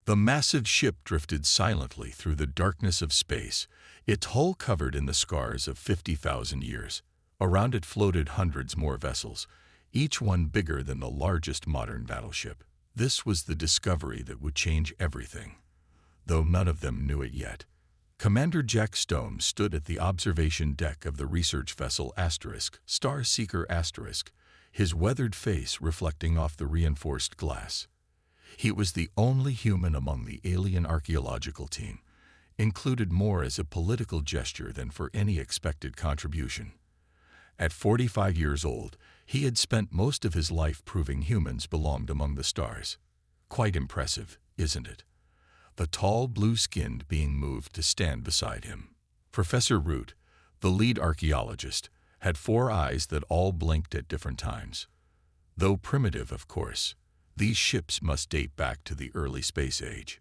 The massive ship drifted silently through the darkness of space, its hull covered in the scars of 50,000 years. Around it floated hundreds more vessels, each one bigger than the largest modern battleship. This was the discovery that would change everything, though none of them knew it yet. Commander Jack Stone stood at the observation deck of the research vessel Star Seeker *, his weathered face reflecting off the reinforced glass. He was the only human among the alien archaeological team, included more as a political gesture than for any expected contribution. At 45 years old, he had spent most of his life proving humans belonged among the stars. Quite impressive, isn't it? The tall, blue-skinned being moved to stand beside him. Professor Root, the lead archaeologist, had 4 eyes that all blinked at different times. Though primitive, of course, these ships must date back to the early space age.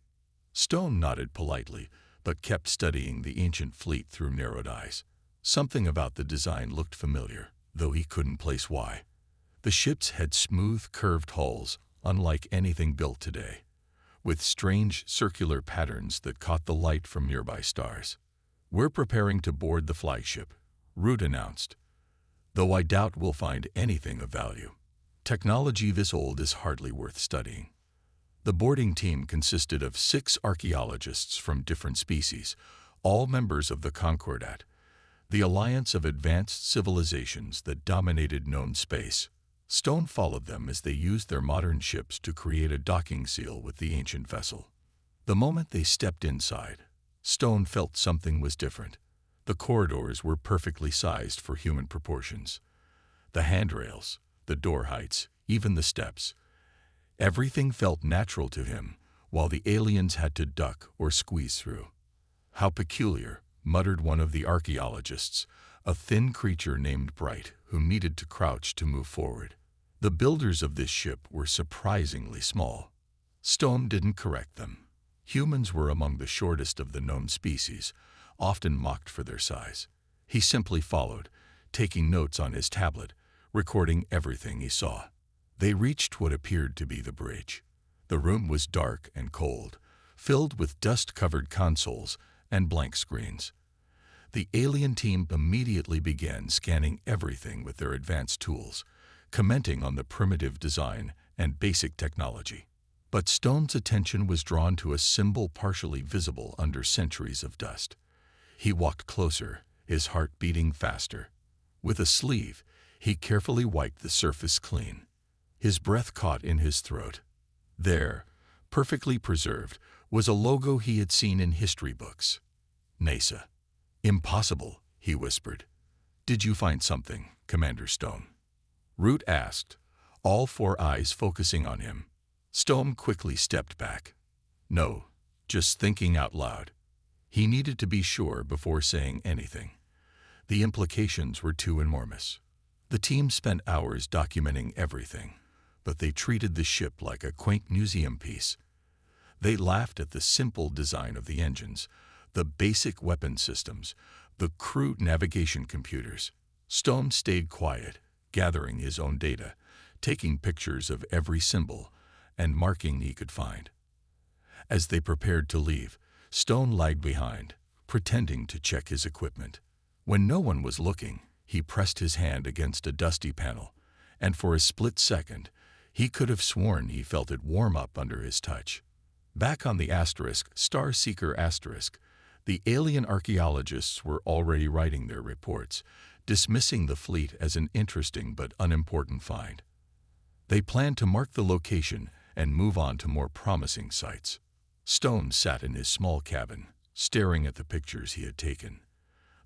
Stone nodded politely, but kept studying the ancient fleet through narrowed eyes. Something about the design looked familiar, though he couldn't place why. The ships had smooth, curved hulls, unlike anything built today, with strange circular patterns that caught the light from nearby stars. "We're preparing to board the flagship," Root announced, "though I doubt we'll find anything of value. Technology this old is hardly worth studying." The boarding team consisted of 6 archaeologists from different species, all members of the Concordat, the alliance of advanced civilizations that dominated known space. Stone followed them as they used their modern ships to create a docking seal with the ancient vessel. The moment they stepped inside, Stone felt something was different. The corridors were perfectly sized for human proportions. The handrails, the door heights, even the steps. Everything felt natural to him, while the aliens had to duck or squeeze through. "How peculiar," muttered one of the archaeologists, a thin creature named Bright, who needed to crouch to move forward. The builders of this ship were surprisingly small. Stone didn't correct them. Humans were among the shortest of the known species, often mocked for their size. He simply followed, taking notes on his tablet, recording everything he saw. They reached what appeared to be the bridge. The room was dark and cold, filled with dust-covered consoles and blank screens. The alien team immediately began scanning everything with their advanced tools, commenting on the primitive design and basic technology. But Stone's attention was drawn to a symbol partially visible under centuries of dust. He walked closer, his heart beating faster. With a sleeve, he carefully wiped the surface clean. His breath caught in his throat. There, perfectly preserved, was a logo he had seen in history books. NASA. "Impossible," he whispered. "Did you find something, Commander Stone?" Root asked, all 4 eyes focusing on him. Stone quickly stepped back. "No, just thinking out loud." He needed to be sure before saying anything. The implications were too enormous. The team spent hours documenting everything, but they treated the ship like a quaint museum piece. They laughed at the simple design of the engines, the basic weapon systems, the crude navigation computers. Stone stayed quiet, gathering his own data, taking pictures of every symbol, and marking he could find. As they prepared to leave, Stone lagged behind, pretending to check his equipment. When no one was looking, he pressed his hand against a dusty panel, and for a split second, he could have sworn he felt it warm up under his touch. Back on the Star Seeker *, the alien archaeologists were already writing their reports, dismissing the fleet as an interesting but unimportant find. They planned to mark the location and move on to more promising sites. Stone sat in his small cabin, staring at the pictures he had taken.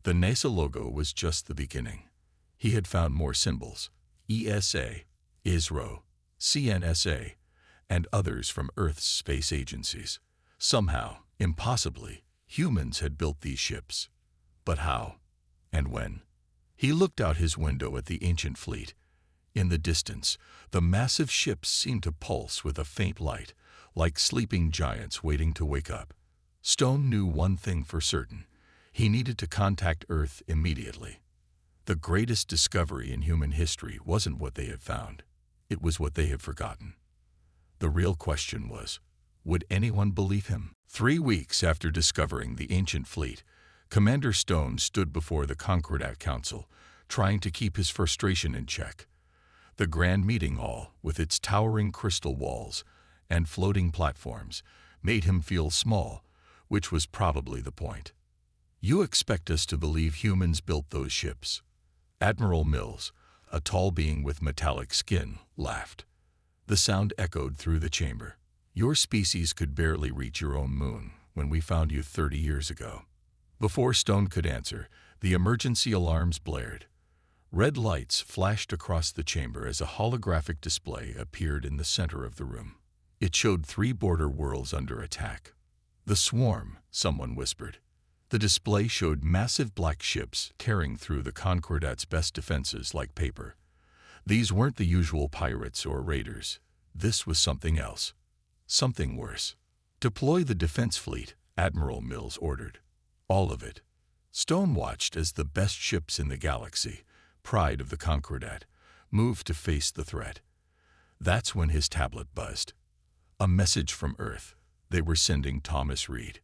The NASA logo was just the beginning. He had found more symbols: ESA, ISRO, CNSA, and others from Earth's space agencies. Somehow, impossibly, humans had built these ships. But how? And when? He looked out his window at the ancient fleet. In the distance, the massive ships seemed to pulse with a faint light, like sleeping giants waiting to wake up. Stone knew one thing for certain. He needed to contact Earth immediately. The greatest discovery in human history wasn't what they had found. It was what they had forgotten. The real question was, Would anyone believe him? 3 weeks after discovering the ancient fleet, Commander Stone stood before the Concordat Council, trying to keep his frustration in check. The grand meeting hall, with its towering crystal walls and floating platforms, made him feel small, which was probably the point. "You expect us to believe humans built those ships?" Admiral Mills, a tall being with metallic skin, laughed. The sound echoed through the chamber. "Your species could barely reach your own moon when we found you 30 years ago." Before Stone could answer, the emergency alarms blared. Red lights flashed across the chamber as a holographic display appeared in the center of the room. It showed 3 border worlds under attack. "The swarm," someone whispered. The display showed massive black ships tearing through the Concordat's best defenses like paper. These weren't the usual pirates or raiders. This was something else. Something worse. "Deploy the defense fleet," Admiral Mills ordered. "All of it." Stone watched as the best ships in the galaxy, pride of the Concordat, moved to face the threat. That's when his tablet buzzed. A message from Earth. They were sending Thomas Reed.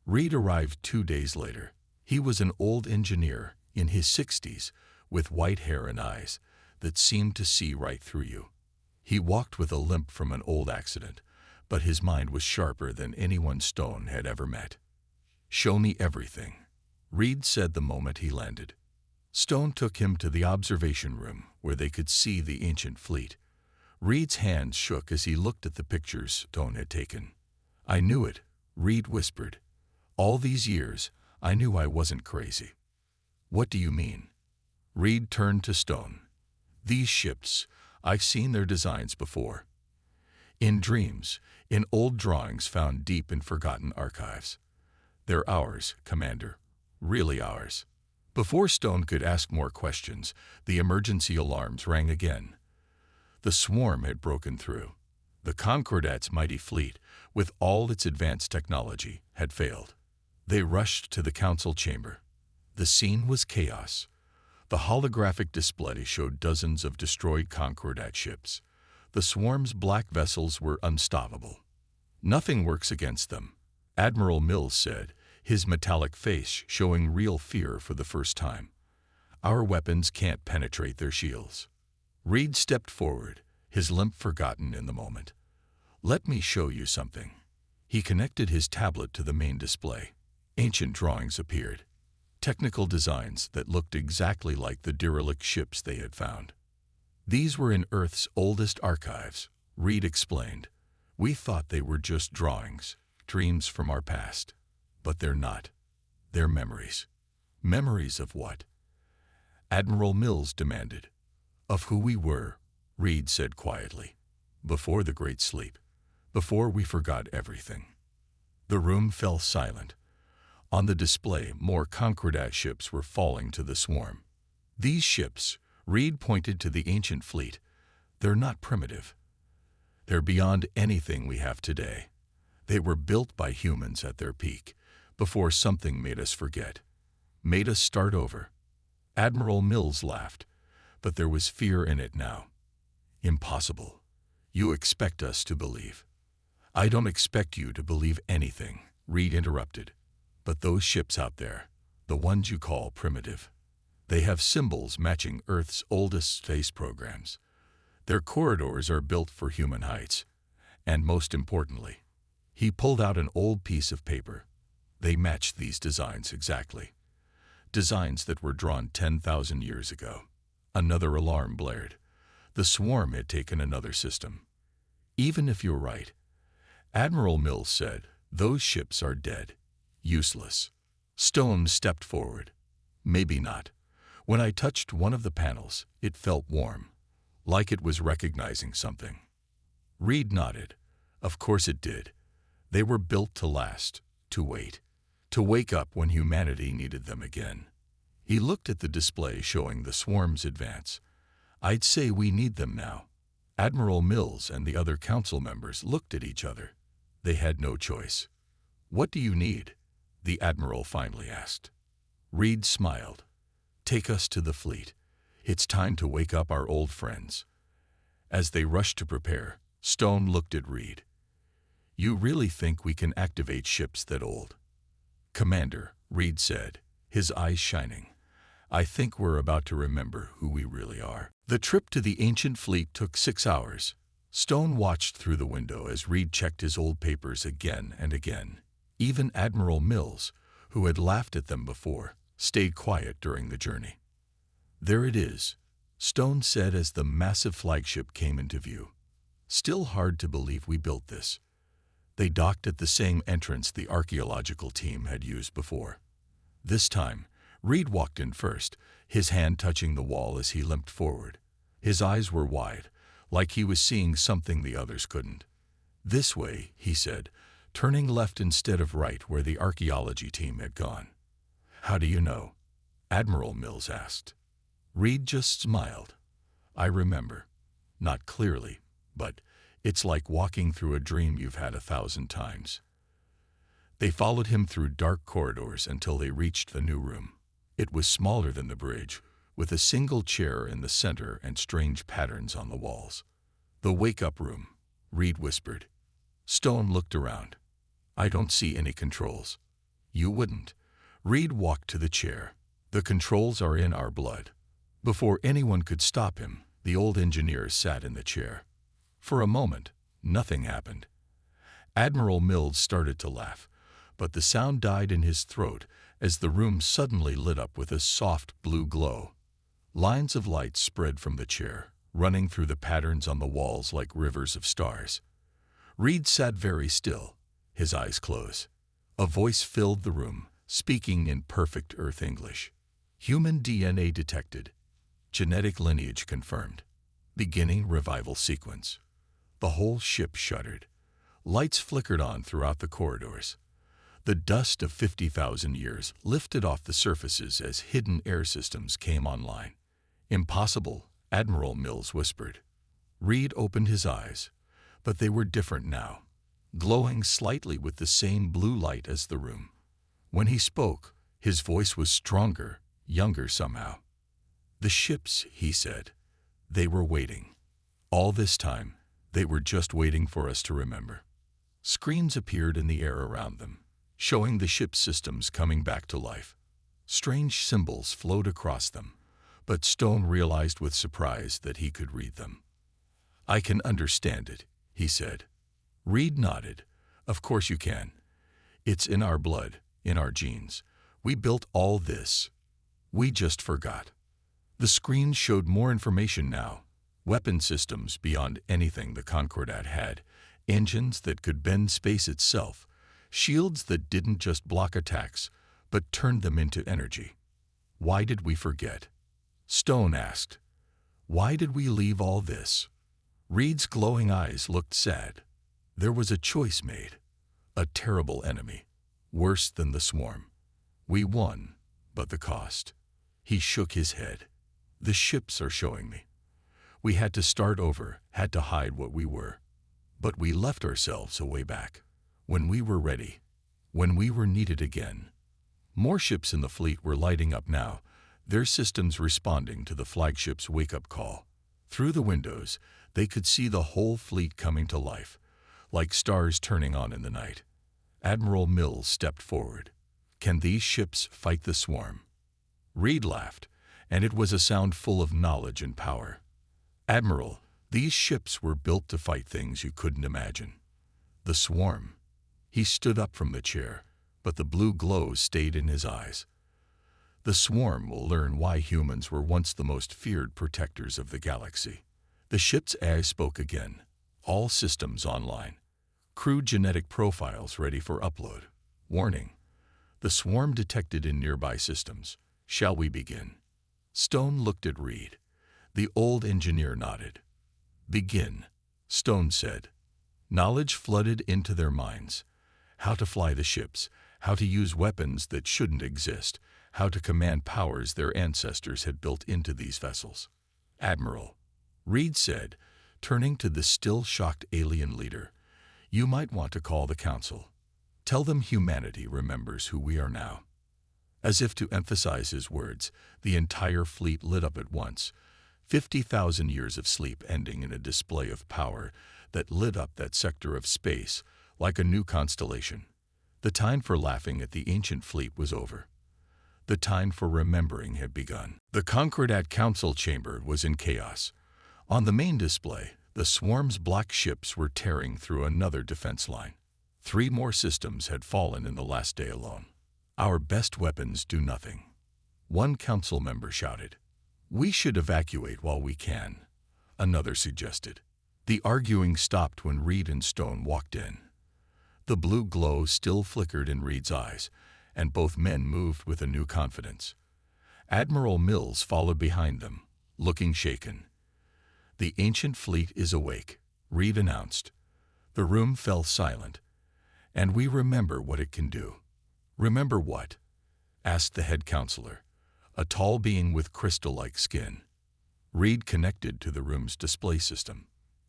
Reed arrived 2 days later. He was an old engineer in his 60s, with white hair and eyes that seemed to see right through you. He walked with a limp from an old accident, but his mind was sharper than anyone Stone had ever met. "Show me everything," Reed said the moment he landed. Stone took him to the observation room where they could see the ancient fleet. Reed's hands shook as he looked at the pictures Stone had taken. "I knew it," Reed whispered. "All these years, I knew I wasn't crazy." "What do you mean?" Reed turned to Stone. "These ships, I've seen their designs before. In dreams, in old drawings found deep in forgotten archives. They're ours, Commander. Really ours." Before Stone could ask more questions, the emergency alarms rang again. The swarm had broken through. The Concordat's mighty fleet, with all its advanced technology, had failed. They rushed to the council chamber. The scene was chaos. The holographic display showed dozens of destroyed Concordat ships. The swarm's black vessels were unstoppable. "Nothing works against them," Admiral Mills said, his metallic face showing real fear for the first time. "Our weapons can't penetrate their shields." Reed stepped forward, his limp forgotten in the moment. "Let me show you something." He connected his tablet to the main display. Ancient drawings appeared. Technical designs that looked exactly like the derelict ships they had found. "These were in Earth's oldest archives," Reed explained. "We thought they were just drawings, dreams from our past. But they're not. They're memories." "Memories of what?" Admiral Mills demanded. "Of who we were," Reed said quietly. "Before the Great Sleep. Before we forgot everything." The room fell silent. On the display, more Concordat ships were falling to the swarm. "These ships," Reed pointed to the ancient fleet, "they're not primitive. They're beyond anything we have today. They were built by humans at their peak, before something made us forget. Made us start over." Admiral Mills laughed, but there was fear in it now. "Impossible. You expect us to believe." "I don't expect you to believe anything," Reed interrupted. "But those ships out there, the ones you call primitive, they have symbols matching Earth's oldest space programs. Their corridors are built for human heights. And most importantly," he pulled out an old piece of paper, "they match these designs exactly. Designs that were drawn 10,000 years ago." Another alarm blared. The swarm had taken another system. "Even if you're right," Admiral Mills said, "those ships are dead. Useless." Stone stepped forward. "Maybe not. When I touched one of the panels, it felt warm, like it was recognizing something." Reed nodded. "Of course it did. They were built to last, to wait, to wake up when humanity needed them again." He looked at the display showing the swarm's advance. "I'd say we need them now." Admiral Mills and the other council members looked at each other. They had no choice. "What do you need?" the Admiral finally asked. Reed smiled. "Take us to the fleet. It's time to wake up our old friends." As they rushed to prepare, Stone looked at Reed. You really think we can activate ships that old? Commander, Reed said, his eyes shining. I think we're about to remember who we really are. The trip to the ancient fleet took 6 hours. Stone watched through the window as Reed checked his old papers again and again. Even Admiral Mills, who had laughed at them before, stayed quiet during the journey. There it is, Stone said as the massive flagship came into view. Still hard to believe we built this. They docked at the same entrance the archaeological team had used before. This time, Reed walked in first, his hand touching the wall as he limped forward. His eyes were wide, like he was seeing something the others couldn't. This way, he said, turning left instead of right where the archaeology team had gone. How do you know? Admiral Mills asked. Reed just smiled. I remember. Not clearly, but it's like walking through a dream you've had 1,000 times. They followed him through dark corridors until they reached the new room. It was smaller than the bridge, with a single chair in the center and strange patterns on the walls. The wake-up room, Reed whispered. Stone looked around. I don't see any controls. You wouldn't. Reed walked to the chair. The controls are in our blood. Before anyone could stop him, the old engineer sat in the chair. For a moment, nothing happened. Admiral Mills started to laugh, but the sound died in his throat as the room suddenly lit up with a soft blue glow. Lines of light spread from the chair, running through the patterns on the walls like rivers of stars. Reed sat very still, his eyes closed. A voice filled the room, speaking in perfect Earth English. Human DNA detected. Genetic lineage confirmed. Beginning revival sequence. The whole ship shuddered. Lights flickered on throughout the corridors. The dust of 50,000 years lifted off the surfaces as hidden air systems came online. Impossible, Admiral Mills whispered. Reed opened his eyes, but they were different now, glowing slightly with the same blue light as the room. When he spoke, his voice was stronger, younger somehow. The ships, he said. They were waiting. All this time, they were just waiting for us to remember. Screens appeared in the air around them, showing the ship's systems coming back to life. Strange symbols flowed across them, but Stone realized with surprise that he could read them. I can understand it, he said. Reed nodded. Of course you can. It's in our blood, in our genes. We built all this. We just forgot. The screens showed more information now. Weapon systems beyond anything the Concordat had, engines that could bend space itself, shields that didn't just block attacks, but turned them into energy. Why did we forget? Stone asked. Why did we leave all this? Reed's glowing eyes looked sad. There was a choice made. A terrible enemy. Worse than the swarm. We won, but the cost. He shook his head. The ships are showing me. We had to start over, had to hide what we were. But we left ourselves a way back. When we were ready. When we were needed again. More ships in the fleet were lighting up now, their systems responding to the flagship's wake-up call. Through the windows, they could see the whole fleet coming to life, like stars turning on in the night. Admiral Mills stepped forward. Can these ships fight the swarm? Reed laughed, and it was a sound full of knowledge and power. Admiral, these ships were built to fight things you couldn't imagine. The swarm. He stood up from the chair, but the blue glow stayed in his eyes. The swarm will learn why humans were once the most feared protectors of the galaxy. The ship's AI spoke again. All systems online. Crew genetic profiles ready for upload. Warning. The swarm detected in nearby systems. Shall we begin? Stone looked at Reed. The old engineer nodded. Begin, Stone said. Knowledge flooded into their minds. How to fly the ships, how to use weapons that shouldn't exist, how to command powers their ancestors had built into these vessels. Admiral, Reed said, turning to the still shocked alien leader, you might want to call the council. Tell them humanity remembers who we are now. As if to emphasize his words, the entire fleet lit up at once, 50,000 years of sleep ending in a display of power that lit up that sector of space like a new constellation. The time for laughing at the ancient fleet was over. The time for remembering had begun. The Concordat Council chamber was in chaos. On the main display, the swarm's black ships were tearing through another defense line. 3 more systems had fallen in the last day alone. Our best weapons do nothing. One council member shouted. We should evacuate while we can, another suggested. The arguing stopped when Reed and Stone walked in. The blue glow still flickered in Reed's eyes, and both men moved with a new confidence. Admiral Mills followed behind them, looking shaken. The ancient fleet is awake, Reed announced. The room fell silent. And we remember what it can do. Remember what? Asked the head counselor, a tall being with crystal-like skin. Reed connected to the room's display system.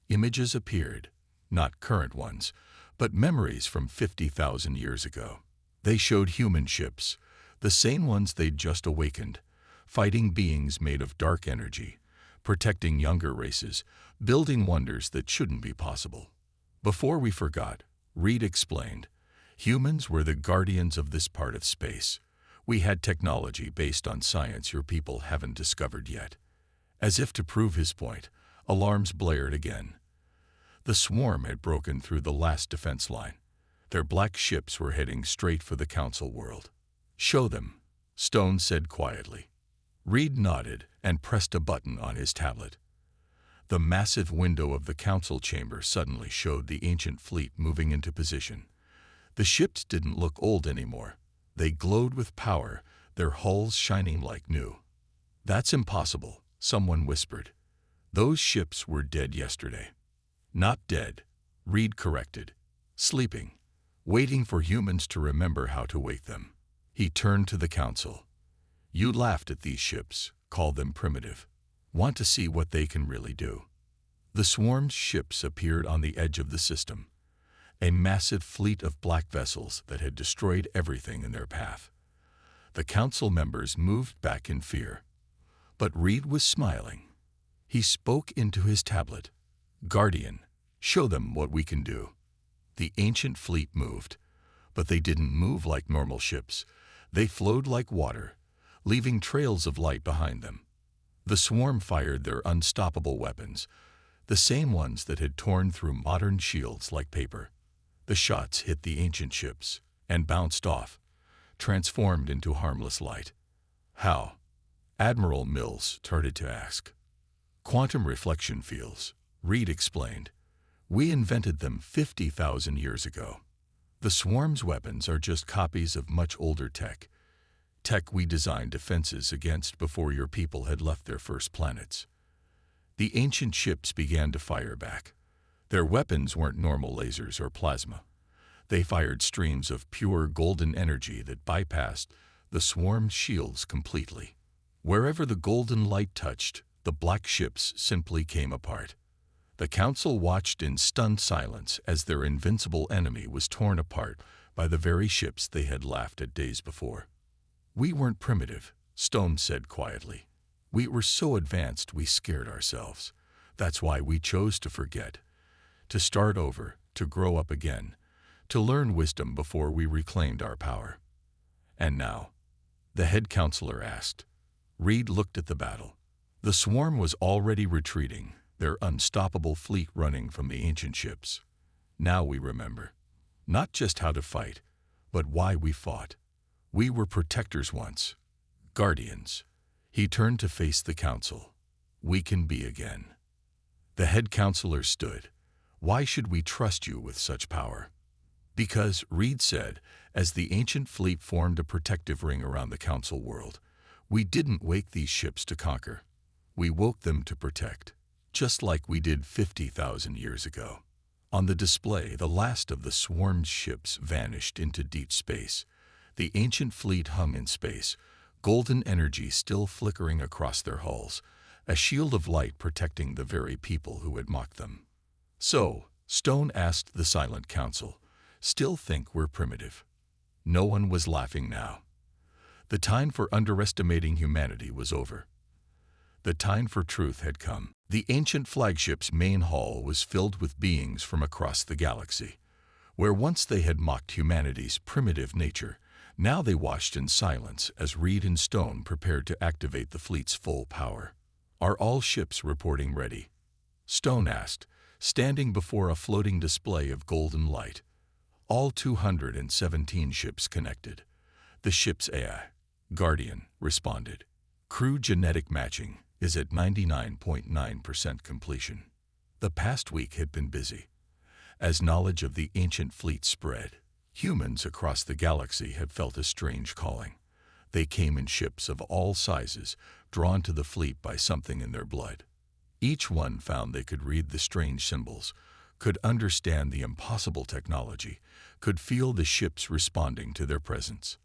Images appeared, not current ones, but memories from 50,000 years ago. They showed human ships, the same ones they'd just awakened, fighting beings made of dark energy, protecting younger races, building wonders that shouldn't be possible. Before we forgot, Reed explained, humans were the guardians of this part of space. We had technology based on science your people haven't discovered yet. As if to prove his point, alarms blared again. The swarm had broken through the last defense line. Their black ships were heading straight for the council world. Show them, Stone said quietly. Reed nodded and pressed a button on his tablet. The massive window of the council chamber suddenly showed the ancient fleet moving into position. The ships didn't look old anymore. They glowed with power, their hulls shining like new. That's impossible, someone whispered. Those ships were dead yesterday. Not dead, Reed corrected. Sleeping, waiting for humans to remember how to wake them. He turned to the council. You laughed at these ships, called them primitive. Want to see what they can really do. The swarm's ships appeared on the edge of the system, a massive fleet of black vessels that had destroyed everything in their path. The council members moved back in fear. But Reed was smiling. He spoke into his tablet. Guardian, show them what we can do. The ancient fleet moved, but they didn't move like normal ships. They flowed like water, leaving trails of light behind them. The swarm fired their unstoppable weapons, the same ones that had torn through modern shields like paper. The shots hit the ancient ships and bounced off, transformed into harmless light. How? Admiral Mills started to ask. Quantum reflection fields, Reed explained. We invented them 50,000 years ago. The swarm's weapons are just copies of much older tech we designed defenses against before your people had left their first planets. The ancient ships began to fire back. Their weapons weren't normal lasers or plasma. They fired streams of pure golden energy that bypassed the swarm's shields completely. Wherever the golden light touched, the black ships simply came apart. The council watched in stunned silence as their invincible enemy was torn apart by the very ships they had laughed at days before. We weren't primitive, Stone said quietly. We were so advanced we scared ourselves. That's why we chose to forget, to start over, to grow up again, to learn wisdom before we reclaimed our power. And now? The head counselor asked. Reed looked at the battle. The swarm was already retreating, their unstoppable fleet running from the ancient ships. Now we remember. Not just how to fight, but why we fought. We were protectors once. Guardians. He turned to face the council. We can be again. The head counselor stood. Why should we trust you with such power? Because, Reed said, as the ancient fleet formed a protective ring around the council world, we didn't wake these ships to conquer. We woke them to protect, just like we did 50,000 years ago. On the display, the last of the swarm's ships vanished into deep space. The ancient fleet hung in space, golden energy still flickering across their hulls, a shield of light protecting the very people who had mocked them. So, Stone asked the silent council, still think we're primitive? No one was laughing now. The time for underestimating humanity was over. The time for truth had come. The ancient flagship's main hall was filled with beings from across the galaxy. Where once they had mocked humanity's primitive nature, now they watched in silence as Reed and Stone prepared to activate the fleet's full power. "Are all ships reporting ready?" Stone asked, standing before a floating display of golden light. All 217 ships connected. The ship's AI, Guardian, responded. "Crew genetic matching is at 99.9% completion." The past week had been busy. As knowledge of the ancient fleet spread, humans across the galaxy had felt a strange calling. They came in ships of all sizes, drawn to the fleet by something in their blood. Each one found they could read the strange symbols, could understand the impossible technology, could feel the ships responding to their presence.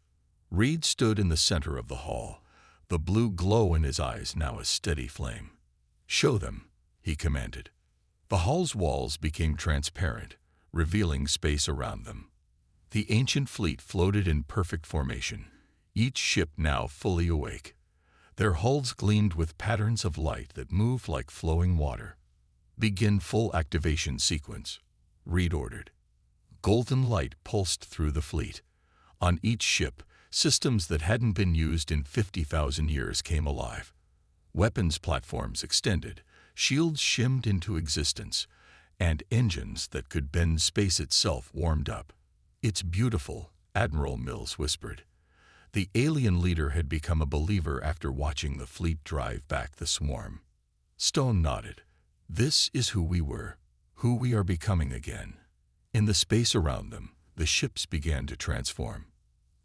Reed stood in the center of the hall, the blue glow in his eyes now a steady flame. "Show them," he commanded. The hall's walls became transparent, revealing space around them. The ancient fleet floated in perfect formation, each ship now fully awake. Their hulls gleamed with patterns of light that moved like flowing water. "Begin full activation sequence," Reed ordered. Golden light pulsed through the fleet. On each ship, systems that hadn't been used in 50,000 years came alive. Weapons platforms extended, shields shimmed into existence, and engines that could bend space itself warmed up. "It's beautiful," Admiral Mills whispered. The alien leader had become a believer after watching the fleet drive back the swarm. Stone nodded. "This is who we were, who we are becoming again." In the space around them, the ships began to transform.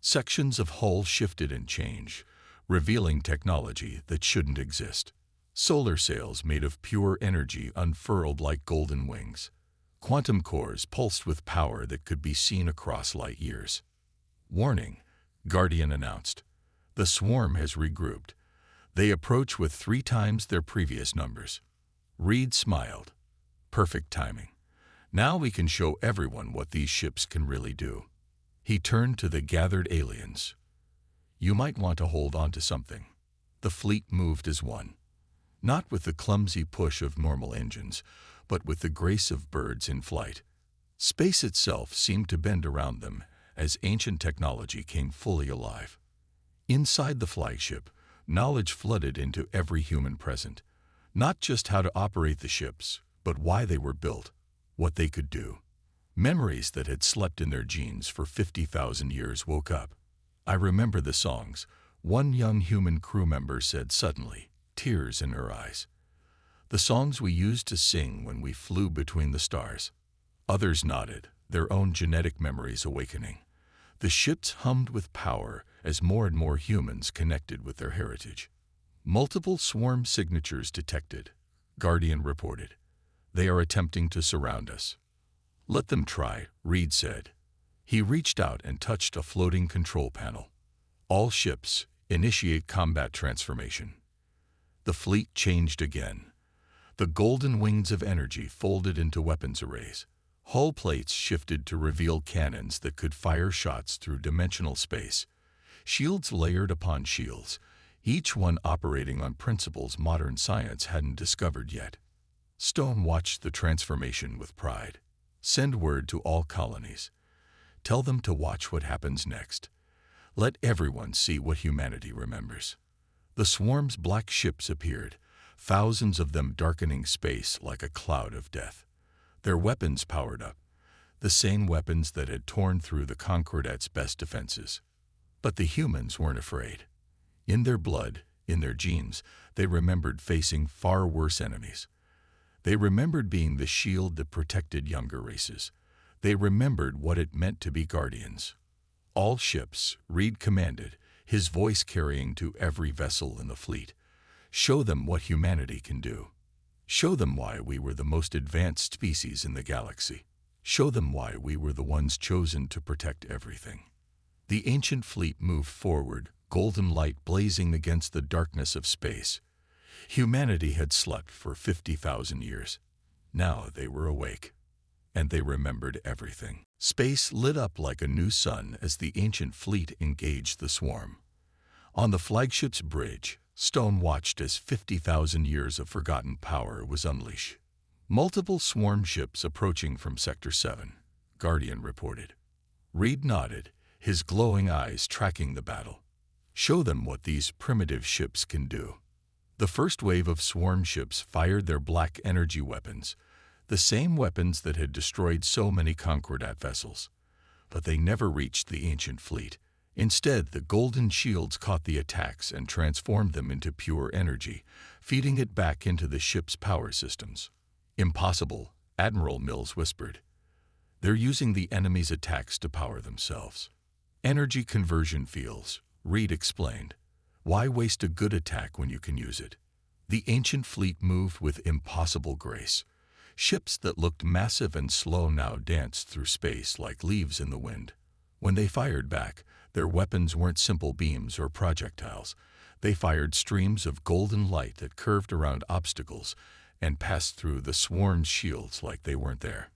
Sections of hull shifted and changed, revealing technology that shouldn't exist. Solar sails made of pure energy unfurled like golden wings. Quantum cores pulsed with power that could be seen across light years. "Warning," Guardian announced. "The swarm has regrouped. They approach with 3 times their previous numbers." Reed smiled. "Perfect timing. Now we can show everyone what these ships can really do." He turned to the gathered aliens. "You might want to hold on to something." The fleet moved as one. Not with the clumsy push of normal engines, but with the grace of birds in flight. Space itself seemed to bend around them as ancient technology came fully alive. Inside the flagship, knowledge flooded into every human present. Not just how to operate the ships, but why they were built, what they could do. Memories that had slept in their genes for 50,000 years woke up. "I remember the songs," one young human crew member said suddenly, tears in her eyes. "The songs we used to sing when we flew between the stars." Others nodded, their own genetic memories awakening. The ships hummed with power as more and more humans connected with their heritage. "Multiple swarm signatures detected," Guardian reported. "They are attempting to surround us." "Let them try," Reed said. He reached out and touched a floating control panel. "All ships, initiate combat transformation." The fleet changed again. The golden wings of energy folded into weapons arrays. Hull plates shifted to reveal cannons that could fire shots through dimensional space. Shields layered upon shields, each one operating on principles modern science hadn't discovered yet. Stone watched the transformation with pride. "Send word to all colonies. Tell them to watch what happens next. Let everyone see what humanity remembers." The swarm's black ships appeared, thousands of them darkening space like a cloud of death. Their weapons powered up, the same weapons that had torn through the Concordat's best defenses. But the humans weren't afraid. In their blood, in their genes, they remembered facing far worse enemies. They remembered being the shield that protected younger races. They remembered what it meant to be guardians. "All ships," Reed commanded, his voice carrying to every vessel in the fleet. "Show them what humanity can do. Show them why we were the most advanced species in the galaxy. Show them why we were the ones chosen to protect everything." The ancient fleet moved forward, golden light blazing against the darkness of space. Humanity had slept for 50,000 years. Now they were awake, and they remembered everything. Space lit up like a new sun as the ancient fleet engaged the swarm. On the flagship's bridge, Stone watched as 50,000 years of forgotten power was unleashed. Multiple swarm ships approaching from Sector 7. Guardian reported. Reed nodded, his glowing eyes tracking the battle. Show them what these primitive ships can do. The first wave of swarm ships fired their black energy weapons, the same weapons that had destroyed so many Concordat vessels. But they never reached the ancient fleet. Instead, the golden shields caught the attacks and transformed them into pure energy, feeding it back into the ship's power systems. Impossible, Admiral Mills whispered. They're using the enemy's attacks to power themselves. Energy conversion fields, Reed explained. Why waste a good attack when you can use it? The ancient fleet moved with impossible grace. Ships that looked massive and slow now danced through space like leaves in the wind. When they fired back, their weapons weren't simple beams or projectiles. They fired streams of golden light that curved around obstacles and passed through the swarm's shields like they weren't there.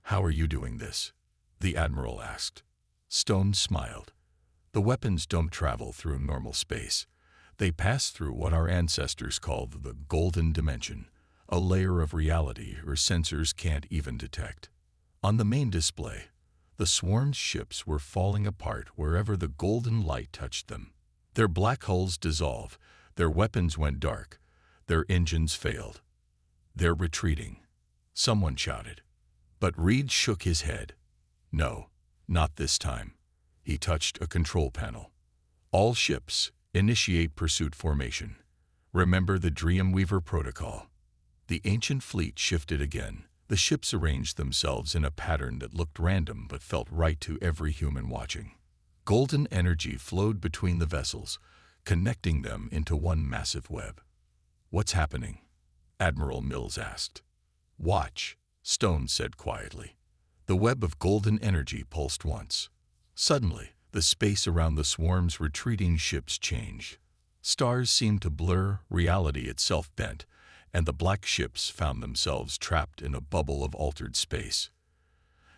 How are you doing this? The Admiral asked. Stone smiled. The weapons don't travel through normal space. They pass through what our ancestors called the golden dimension, a layer of reality our sensors can't even detect. On the main display, the swarm's ships were falling apart wherever the golden light touched them. Their black hulls dissolved, their weapons went dark, their engines failed. They're retreating, someone shouted. But Reed shook his head. No, not this time. He touched a control panel. All ships, initiate pursuit formation. Remember the Dreamweaver protocol. The ancient fleet shifted again. The ships arranged themselves in a pattern that looked random but felt right to every human watching. Golden energy flowed between the vessels, connecting them into one massive web. What's happening? Admiral Mills asked. Watch, Stone said quietly. The web of golden energy pulsed once. Suddenly, the space around the swarm's retreating ships changed. Stars seemed to blur, reality itself bent, and the black ships found themselves trapped in a bubble of altered space.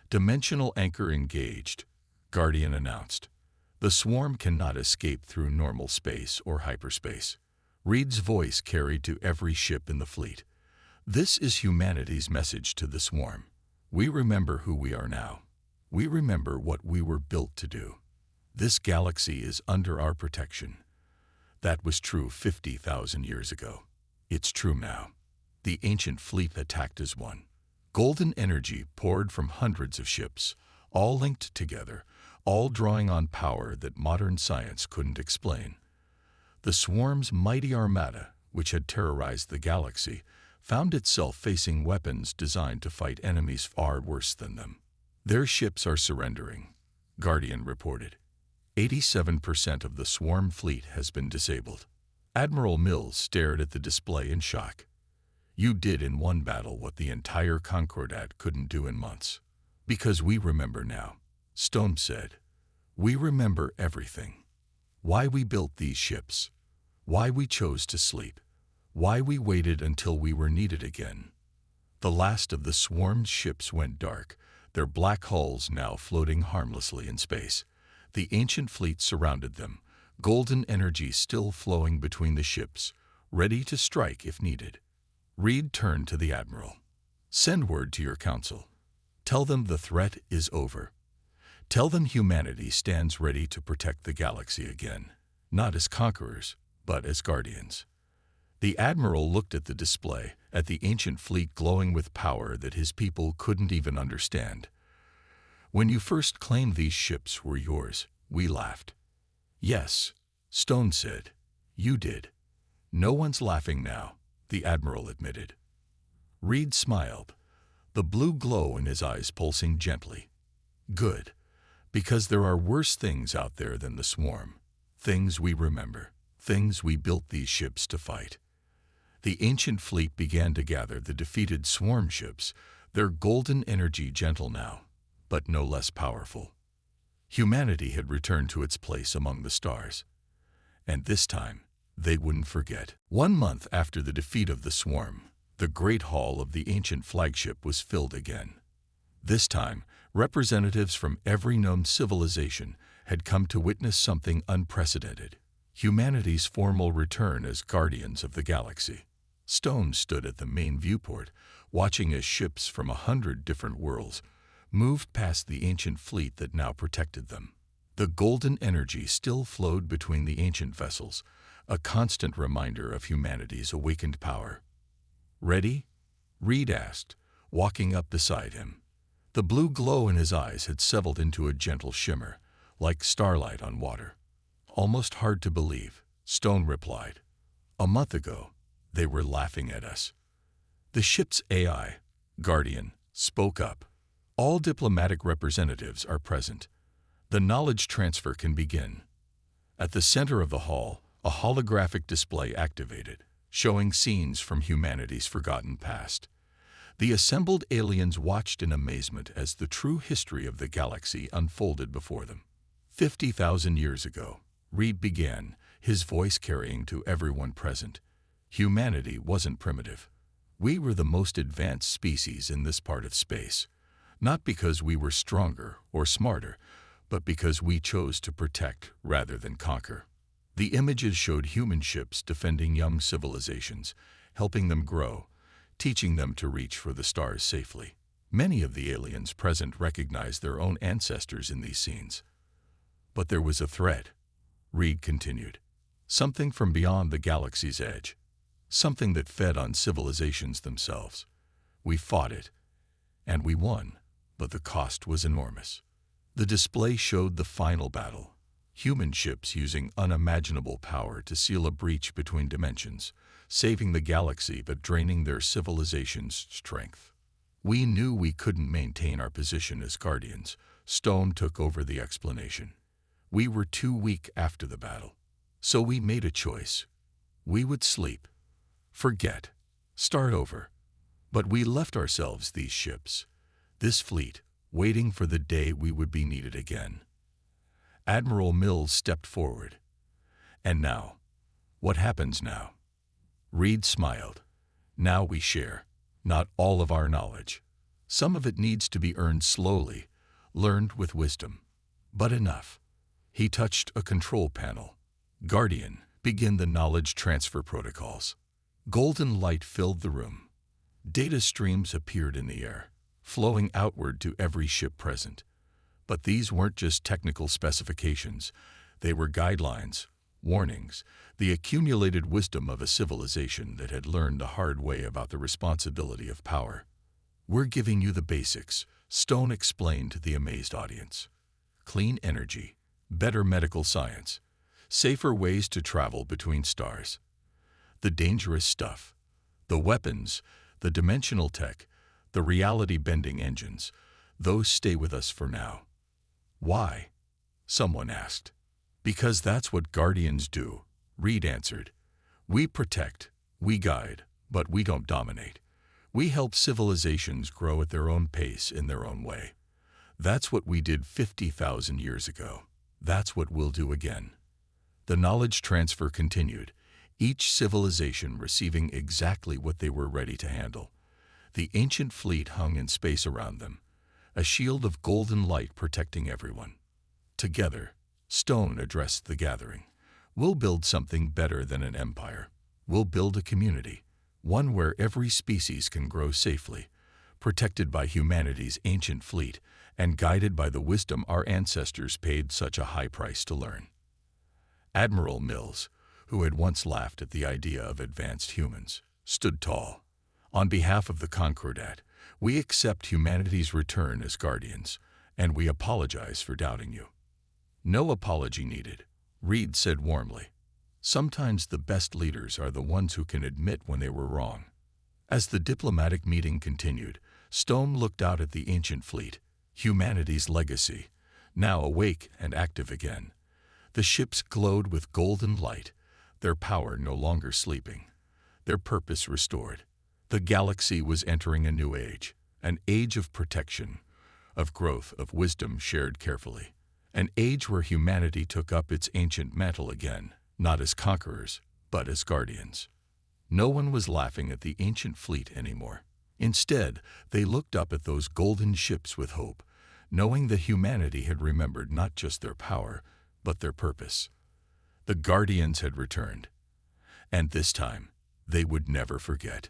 Dimensional anchor engaged, Guardian announced. The swarm cannot escape through normal space or hyperspace. Reed's voice carried to every ship in the fleet. This is humanity's message to the swarm. We remember who we are now. We remember what we were built to do. This galaxy is under our protection. That was true 50,000 years ago. It's true now. The ancient fleet attacked as one. Golden energy poured from hundreds of ships, all linked together, all drawing on power that modern science couldn't explain. The swarm's mighty armada, which had terrorized the galaxy, found itself facing weapons designed to fight enemies far worse than them. Their ships are surrendering, Guardian reported. 87% of the swarm fleet has been disabled. Admiral Mills stared at the display in shock. You did in one battle what the entire Concordat couldn't do in months. Because we remember now, Stone said. We remember everything. Why we built these ships. Why we chose to sleep. Why we waited until we were needed again. The last of the swarm's ships went dark, their black hulls now floating harmlessly in space. The ancient fleet surrounded them, golden energy still flowing between the ships, ready to strike if needed. Reed turned to the Admiral. Send word to your council. Tell them the threat is over. Tell them humanity stands ready to protect the galaxy again, not as conquerors, but as guardians. The Admiral looked at the display, at the ancient fleet glowing with power that his people couldn't even understand. When you first claimed these ships were yours, we laughed. Yes, Stone said. You did. No one's laughing now, the Admiral admitted. Reed smiled, the blue glow in his eyes pulsing gently. Good, because there are worse things out there than the swarm. Things we remember, things we built these ships to fight. The ancient fleet began to gather the defeated swarm ships, their golden energy gentle now, but no less powerful. Humanity had returned to its place among the stars. And this time, they wouldn't forget. 1 month after the defeat of the swarm, the great hall of the ancient flagship was filled again. This time, representatives from every known civilization had come to witness something unprecedented. Humanity's formal return as guardians of the galaxy. Stone stood at the main viewport, watching as ships from 100 different worlds moved past the ancient fleet that now protected them. The golden energy still flowed between the ancient vessels, a constant reminder of humanity's awakened power. "Ready?" Reed asked, walking up beside him. The blue glow in his eyes had settled into a gentle shimmer, like starlight on water. "Almost hard to believe," Stone replied. "A month ago, they were laughing at us." The ship's AI, Guardian, spoke up. "All diplomatic representatives are present. The knowledge transfer can begin." At the center of the hall, a holographic display activated, showing scenes from humanity's forgotten past. The assembled aliens watched in amazement as the true history of the galaxy unfolded before them. 50,000 years ago, Reed began, his voice carrying to everyone present. Humanity wasn't primitive. We were the most advanced species in this part of space, not because we were stronger or smarter, but because we chose to protect rather than conquer. The images showed human ships defending young civilizations, helping them grow, teaching them to reach for the stars safely. Many of the aliens present recognized their own ancestors in these scenes. But there was a threat, Reed continued. Something from beyond the galaxy's edge. Something that fed on civilizations themselves. We fought it, and we won, but the cost was enormous. The display showed the final battle. Human ships using unimaginable power to seal a breach between dimensions, saving the galaxy but draining their civilization's strength. We knew we couldn't maintain our position as guardians. Stone took over the explanation. We were too weak after the battle. So we made a choice. We would sleep. Forget. Start over. But we left ourselves these ships, this fleet, waiting for the day we would be needed again. Admiral Mills stepped forward. "And now? What happens now?" Reed smiled. "Now we share, not all of our knowledge. Some of it needs to be earned slowly, learned with wisdom. But enough." He touched a control panel. "Guardian, begin the knowledge transfer protocols." Golden light filled the room. Data streams appeared in the air, flowing outward to every ship present. But these weren't just technical specifications. They were guidelines, warnings, the accumulated wisdom of a civilization that had learned the hard way about the responsibility of power. "We're giving you the basics," Stone explained to the amazed audience. "Clean energy, better medical science, safer ways to travel between stars. The dangerous stuff, the weapons, the dimensional tech, the reality-bending engines, those stay with us for now." "Why?" someone asked. "Because that's what Guardians do," Reed answered. "We protect, we guide, but we don't dominate. We help civilizations grow at their own pace in their own way. That's what we did 50,000 years ago. That's what we'll do again." The knowledge transfer continued, each civilization receiving exactly what they were ready to handle. The ancient fleet hung in space around them, a shield of golden light protecting everyone. Together, Stone addressed the gathering. "We'll build something better than an empire. We'll build a community, one where every species can grow safely, protected by humanity's ancient fleet and guided by the wisdom our ancestors paid such a high price to learn." Admiral Mills, who had once laughed at the idea of advanced humans, stood tall. "On behalf of the Concordat, we accept humanity's return as guardians, and we apologize for doubting you." "No apology needed," Reed said warmly. "Sometimes the best leaders are the ones who can admit when they were wrong." As the diplomatic meeting continued, Stone looked out at the ancient fleet, humanity's legacy, now awake and active again. The ships glowed with golden light, their power no longer sleeping, their purpose restored. The galaxy was entering a new age, an age of protection, of growth, of wisdom shared carefully. An age where humanity took up its ancient mantle again, not as conquerors, but as guardians. No one was laughing at the ancient fleet anymore. Instead, they looked up at those golden ships with hope, knowing that humanity had remembered not just their power, but their purpose. The guardians had returned, and this time they would never forget.